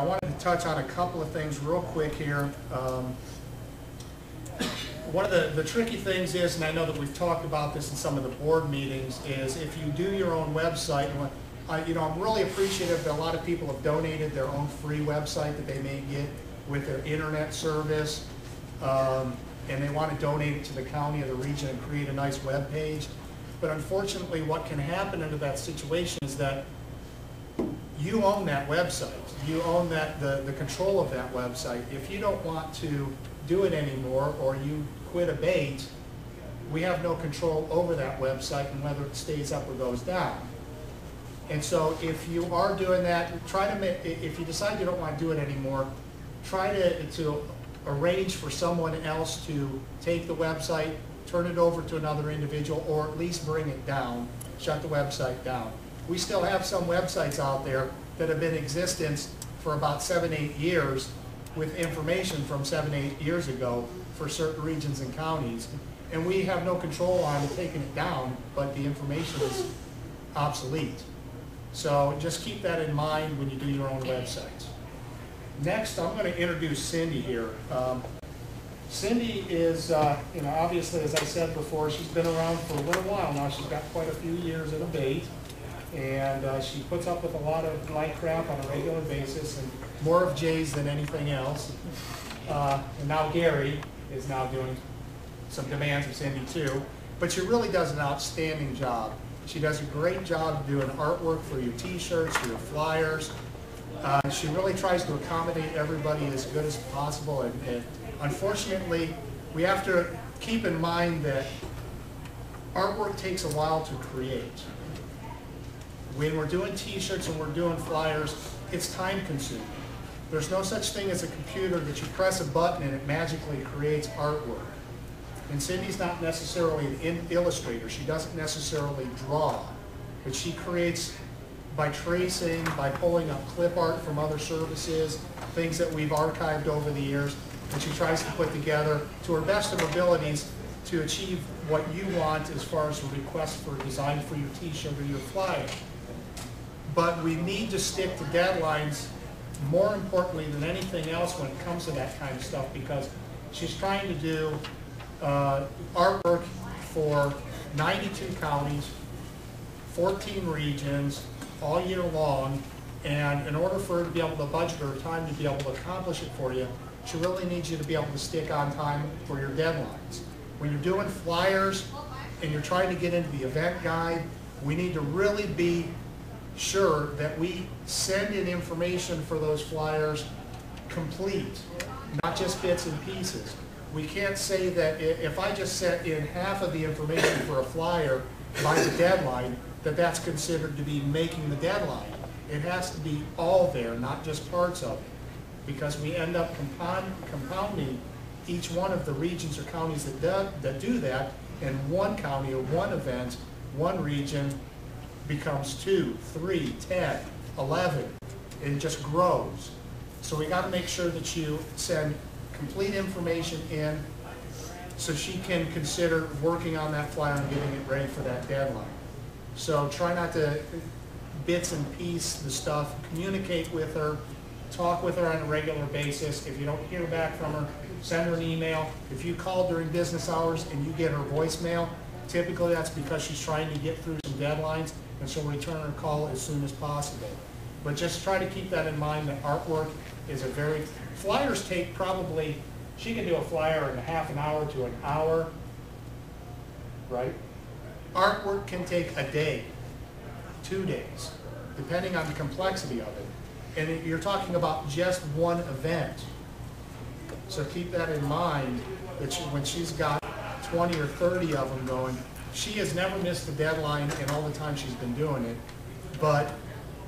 I wanted to touch on a couple of things real quick here. One of the tricky things is, and I know that we've talked about this in some of the board meetings, is if you do your own website, I'm really appreciative that a lot of people have donated their own free website that they may get with their internet service, and they want to donate it to the county or the region and create a nice web page. But unfortunately, what can happen under that situation is that you own that website. You own the control of that website. If you don't want to do it anymore, or you quit ABATE, we have no control over that website and whether it stays up or goes down. And so if you are doing that, try to make, if you decide you don't want to do it anymore, try to arrange for someone else to take the website, turn it over to another individual, or at least bring it down, shut the website down. We still have some websites out there that have been in existence for about 7-8 years with information from 7-8 years ago for certain regions and counties. And we have no control on taking it down, but the information is obsolete. So just keep that in mind when you do your own websites. Next, I'm going to introduce Cindy here. Cindy is, obviously, as I said before, she's been around for a little while now. She's got quite a few years at ABATE, and she puts up with a lot of my crap on a regular basis, and more of Jay's than anything else. And now Gary is now doing some demands of Cindy too. But she really does an outstanding job. She does a great job doing artwork for your t-shirts, your flyers. She really tries to accommodate everybody as good as possible. And unfortunately, we have to keep in mind that artwork takes a while to create. When we're doing t-shirts and we're doing flyers, it's time consuming. There's no such thing as a computer that you press a button and it magically creates artwork. And Cindy's not necessarily an illustrator. She doesn't necessarily draw, but she creates by tracing, by pulling up clip art from other services, things that we've archived over the years, and she tries to put together to her best of abilities to achieve what you want as far as a request for a design for your t-shirt or your flyer. But we need to stick to deadlines more importantly than anything else when it comes to that kind of stuff, because she's trying to do artwork for 92 counties, 14 regions, all year long, and in order for her to be able to budget her time to be able to accomplish it for you, she really needs you to be able to stick on time for your deadlines. When you're doing flyers and you're trying to get into the event guide, we need to really be sure that we send in information for those flyers complete, not just bits and pieces. We can't say that if I just sent in half of the information for a flyer by the deadline, that that's considered to be making the deadline. It has to be all there, not just parts of it, because we end up compounding each one of the regions or counties that do that, and one county or one event, one region becomes 2, 3, 10, 11. It just grows. So we got to make sure that you send complete information in so she can consider working on that flyer and getting it ready for that deadline. So try not to bits and pieces the stuff. Communicate with her. Talk with her on a regular basis. If you don't hear back from her, send her an email. If you call during business hours and you get her voicemail, typically that's because she's trying to get through some deadlines, and she'll return her call as soon as possible. But just try to keep that in mind, that artwork is a very, flyers take probably, she can do a flyer in half an hour to an hour, right? Artwork can take a day, 2 days, depending on the complexity of it. And you're talking about just one event. So keep that in mind, that when she's got 20 or 30 of them going, she has never missed a deadline in all the time she's been doing it, but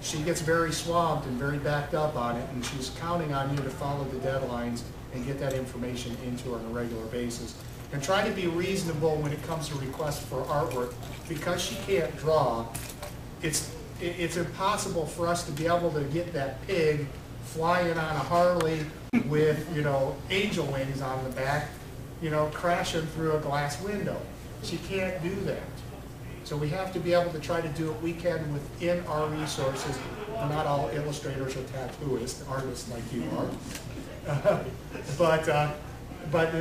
she gets very swamped and very backed up on it, and she's counting on you to follow the deadlines and get that information into her on a regular basis. And try to be reasonable when it comes to requests for artwork. Because she can't draw, it's impossible for us to be able to get that pig flying on a Harley with, angel wings on the back, crashing through a glass window. She can't do that. So we have to be able to try to do what we can within our resources We're not all illustrators or tattooists, artists like you are.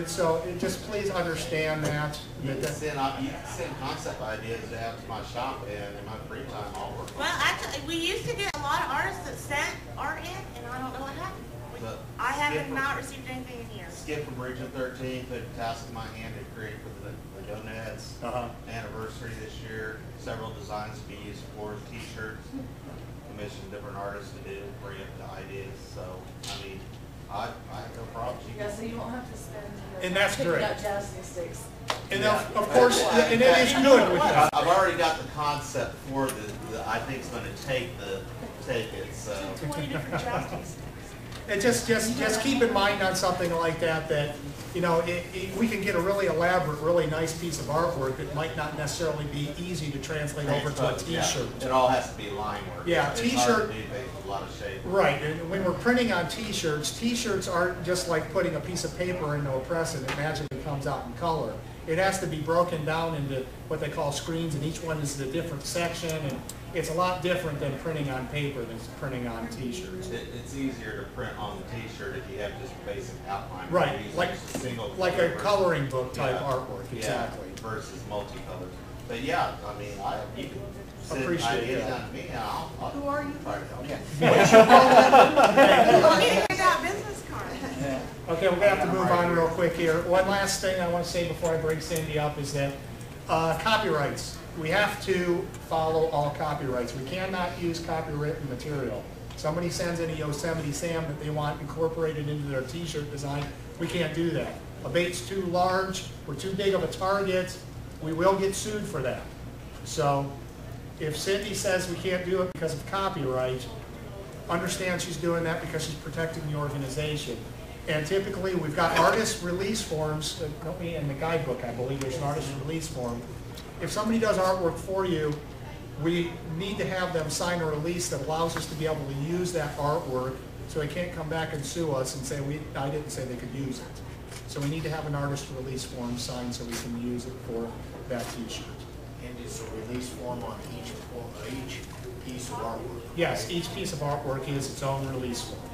So just please understand that. You can send concept ideas out to my shop, and in my free time I'll work. Well, actually, we used to get a lot of artists that sent art in, and I don't know what happened. I haven't not received anything in here. Skip from Region 13 put a task in my hand to create for the Donuts anniversary this year. Several designs to be used for T-shirts. Commissioned different artists to do, bring up the ideas. So, I mean, I have no problem. Yeah, so you won't have to spend. And that's great. Up jazz sticks. And of course, and it is good with that. I've already got the concept for the I think it's going to take it. So 20 different jazz. And just keep in mind on something like that, you know, we can get a really elaborate, really nice piece of artwork that might not necessarily be easy to translate over to a T-shirt. Yeah. It all has to be line work. Yeah, T-shirt. A lot of shape. Right, and when we're printing on T-shirts aren't just like putting a piece of paper into a press and it magically comes out in color. It has to be broken down into what they call screens, and each one is a different section, and it's a lot different than printing on paper than printing on T-shirts. It's easier to print on the T-shirt if you have just basic outline. Right, like a coloring book type yeah, artwork, exactly. Yeah, versus multicolored. But yeah, I mean, you can send Appreciate ideas that. down to me, and I'll Who are you? try to help. Let me get that business card. Okay, we're going to have to move on real quick here. One last thing I want to say before I break Cindy up is that copyrights. We have to follow all copyrights. We cannot use copywritten material. Somebody sends in a Yosemite Sam that they want incorporated into their T-shirt design. We can't do that. ABATE's too large. We're too big of a target. We will get sued for that. So if Cindy says we can't do it because of copyright, understand she's doing that because she's protecting the organization. And typically we've got artist release forms, in the guidebook I believe there's an artist release form. If somebody does artwork for you, we need to have them sign a release that allows us to be able to use that artwork so they can't come back and sue us and say, I didn't say they could use it. So we need to have an artist release form signed so we can use it for that T-shirt. And it's a release form on each piece of artwork. Yes, each piece of artwork is its own release form.